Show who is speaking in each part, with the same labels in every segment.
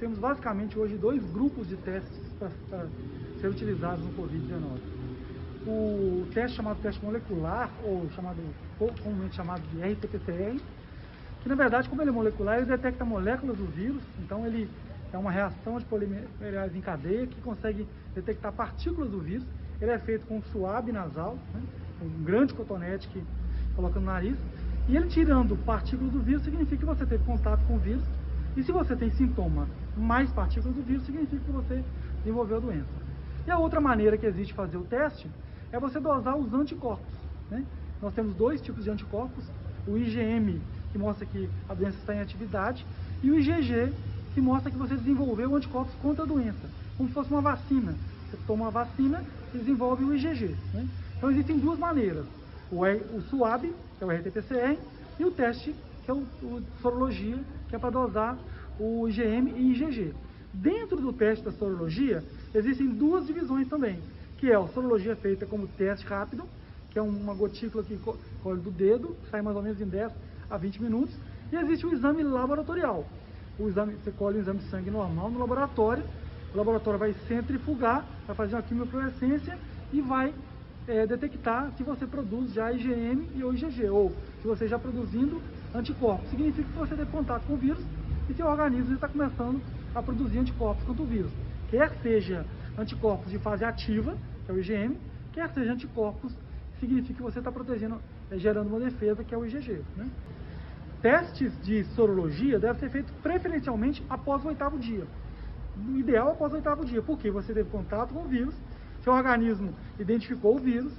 Speaker 1: temos basicamente hoje dois grupos de testes para ser utilizados no Covid-19. O teste chamado teste molecular, ou comumente chamado de RT-PCR, que na verdade, como ele é molecular, ele detecta moléculas do vírus, então ele é uma reação de polimerase em cadeia que consegue detectar partículas do vírus. Ele é feito com um suave nasal, né, um grande cotonete que coloca no nariz, e ele tirando partículas do vírus significa que você teve contato com o vírus, e se você tem sintoma mais partículas do vírus, significa que você desenvolveu a doença. E a outra maneira que existe de fazer o teste é você dosar os anticorpos, né? Nós temos dois tipos de anticorpos, o IgM, que mostra que a doença está em atividade, e o IgG, que mostra que você desenvolveu anticorpos contra a doença, como se fosse uma vacina. Você toma uma vacina e desenvolve o IgG, né? Então existem duas maneiras, o SUAB, que é o RT-PCR, e o teste, que é o sorologia, que é para dosar o IgM e IgG. Dentro do teste da sorologia, existem duas divisões também, que é a sorologia feita como teste rápido, que é uma gotícula que colhe do dedo, sai mais ou menos em 10 a 20 minutos, e existe o exame laboratorial. Você colhe um exame de sangue normal no laboratório, o laboratório vai centrifugar, vai fazer uma quimiofluorescência e vai detectar se você produz já IgM e ou IgG, ou se você já produzindo anticorpos. Significa que você teve contato com o vírus e seu organismo está começando a produzir anticorpos contra o vírus. Quer seja anticorpos de fase ativa, que é o IgM, quer seja anticorpos, que significa que você está protegendo, gerando uma defesa, que é o IgG, né? Testes de sorologia devem ser feitos preferencialmente após o 8º dia. O ideal após o 8º dia, porque você teve contato com o vírus, seu organismo identificou o vírus,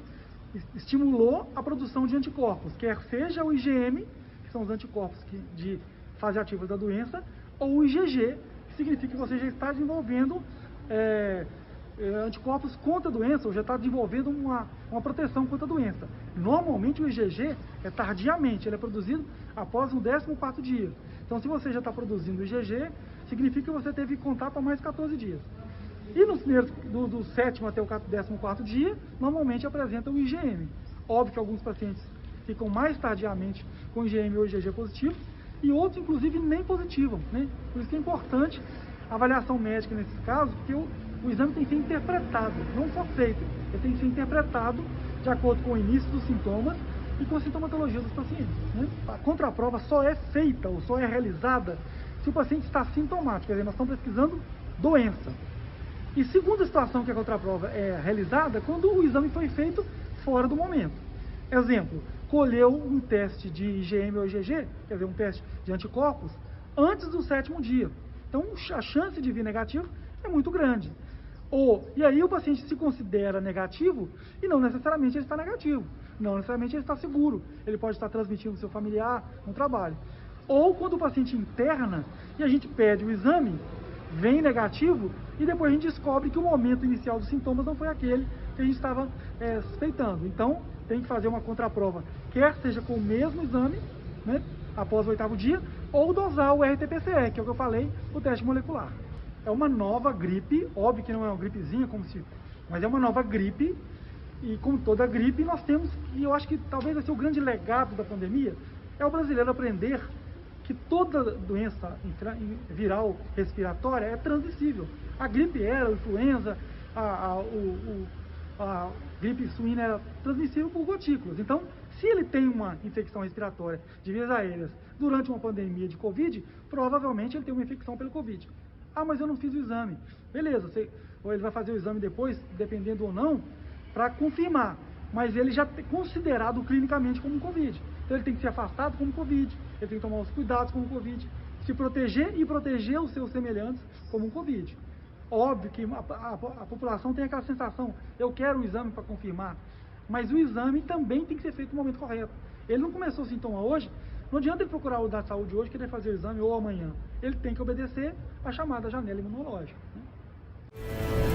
Speaker 1: estimulou a produção de anticorpos, quer seja o IgM, que são os anticorpos de fase ativa da doença, ou o IgG, que significa que você já está desenvolvendo anticorpos contra a doença, ou já está desenvolvendo uma proteção contra a doença. Normalmente o IgG é tardiamente, ele é produzido após o 14º dia. Então, se você já está produzindo o IgG, significa que você teve contato há mais de 14 dias. E nos primeiros, do 7º até o 14º dia, normalmente apresenta o IgM. Óbvio que alguns pacientes ficam mais tardiamente com IgM ou IgG positivo, e outros, inclusive, nem positivam, né? Por isso que é importante a avaliação médica nesses casos, porque o exame tem que ser interpretado, não só feito, ele tem que ser interpretado de acordo com o início dos sintomas e com a sintomatologia dos pacientes, né? A contraprova só é feita ou só é realizada se o paciente está sintomático, quer dizer, nós estamos pesquisando doença. E segunda situação que a contraprova é realizada, quando o exame foi feito fora do momento. Exemplo, colheu um teste de IgM ou IgG, quer dizer, um teste de anticorpos, antes do 7º dia. Então, a chance de vir negativo é muito grande. E aí o paciente se considera negativo e não necessariamente ele está negativo, não necessariamente ele está seguro, ele pode estar transmitindo ao seu familiar no trabalho. Ou quando o paciente interna e a gente pede o exame, vem negativo e depois a gente descobre que o momento inicial dos sintomas não foi aquele que a gente estava suspeitando. Então, tem que fazer uma contraprova, quer seja com o mesmo exame, né, após o 8º dia, ou dosar o RT-PCR, que é o que eu falei, o teste molecular. É uma nova gripe, óbvio que não é uma gripezinha, mas é uma nova gripe, e como toda gripe nós temos, e eu acho que talvez esse é o grande legado da pandemia, é o brasileiro aprender que toda doença viral respiratória é transmissível. A gripe era, a influenza, a gripe suína era transmissível por gotículas. Então, se ele tem uma infecção respiratória de vias aéreas durante uma pandemia de Covid, provavelmente ele tem uma infecção pelo Covid. Ah, mas eu não fiz o exame. Beleza, ou ele vai fazer o exame depois, dependendo ou não, para confirmar. Mas ele já é considerado clinicamente como um Covid. Então ele tem que ser afastado como Covid, ele tem que tomar os cuidados como Covid, se proteger e proteger os seus semelhantes como um Covid. Óbvio que a população tem aquela sensação, eu quero o exame para confirmar, mas o exame também tem que ser feito no momento correto. Ele não começou o sintoma hoje, não adianta ele procurar o da saúde hoje, querer fazer o exame ou amanhã. Ele tem que obedecer a chamada janela imunológica, né?